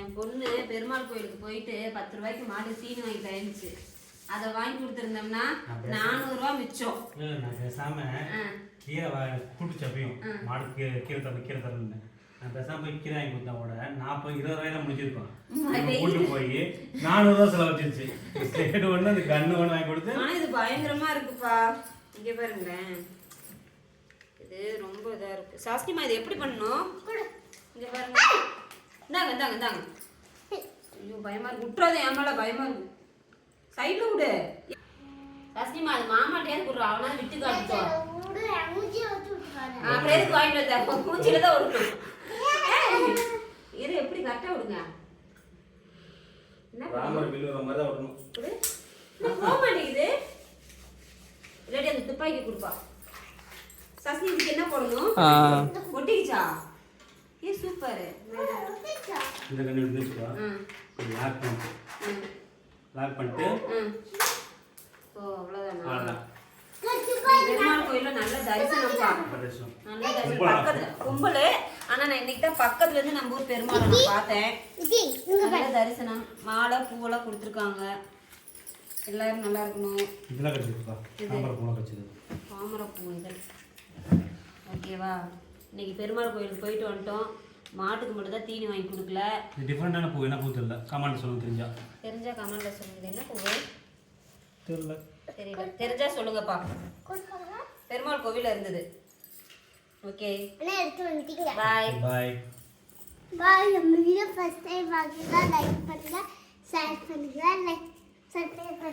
என் பொண்ணு பெருமாள் கோயிலுக்கு போயிட்டு 10 ரூபாய்க்கு மாடு சீனி வாங்கி தரேன்னுச்சு. அதை வாங்கி கொடுத்துருந்தோம்னா 400 ரூபா மிச்சம். நான் பேசாம கீரை கூட்டு சப்பையும் மாடு கீரை தரணும். நான் பேசாம போய் கீரை வாங்கி கொடுத்தா கூட 20 ரூபாயில முடிச்சிருக்கோம். கூட்டு போய் 400 ரூபா செலவச்சிருச்சு. ஸ்லேட் ஒன்று அந்த கண்ணு ஒன்று வாங்கி கொடுத்து. ஆனால் இது பயங்கரமா இருக்குப்பா. இங்கே பாருங்களேன், இது ரொம்ப இதா இருக்கு. சாஸ்திமா இது எப்படி பண்ணணும்? இங்கே பாருங்க. இந்தாங்க. ஐயோ பயமா இருக்கு. விட்டுறாதே, என் மேல பயமா இருக்கு. சைட்ல விடு. சாஸ்திமா அது மாமாட்டையாவது கொடுறா, அவனால விட்டு காட்டுச்சோம். அப்புறம் எதுக்கு வாங்கிட்டு வந்த? மூச்சில தான் விடணும். இரு எப்படி கரெக்டா விடுங்க. என்ன ராமர் பில்லுற மாதிரி தான் விடணும். போக மாட்டேங்குது. இல்லாட்டி அந்த துப்பாக்கி கொடுப்பா. சஸ்தி இதுக்கு என்ன போடணும்? ஒட்டிக்கிச்சா? ஏ சூப்பர். இந்த கண்ணு விட்டுச்சுப்பா. லாக் பண்ணிட்டு ஓ அவ்வளவுதானா? பெருமாள் கோயில்ல நல்ல தரிசனம்ப்பா. நல்ல தரிசனம். பக்கத்துல கும்பல். ஆனா நான் இன்னைக்கு தான் பக்கத்துல இருந்து நம்ம ஊர் பெருமாளை நான் பார்த்தேன். நல்ல தரிசனம். மாலை பூவெல்லாம் கொடுத்துருக்காங்க. எல்லாரும் நல்லா இருக்கணும். இதெல்லாம் கட்டிருப்பா. தாமரை பூ கட்டிரு. தாமரை பூ இதழ். ஓகேவா? இன்னைக்கு பெருமாள் கோயிலுக்கு போயிட்டு வந்துட்டோம். மாட்டுக்கு மட்டும் தான் தீனி வாங்கி கொடுக்கல. இது டிஃபரெண்டான பூ. என்ன பூ தெரியல. கமெண்ட் சொல்லுங்க. தெரிஞ்சா கமெண்ட்ல சொல்லுங்க. என்ன பூ தெரியல. தெரியல. தெரிஞ்சா சொல்லுங்கப்பா. பெருமாள் கோவில்ல இருந்தது. ஓகே அண்ணா எடுத்து வந்துட்டீங்க. பை நம்ம வீடியோ ஃபர்ஸ்ட் டைம் பார்க்குறதா லைக் பண்ணுங்க, ஷேர் பண்ணுங்க, லைக் சப்ஸ்கிரைப் பண்ணுங்க.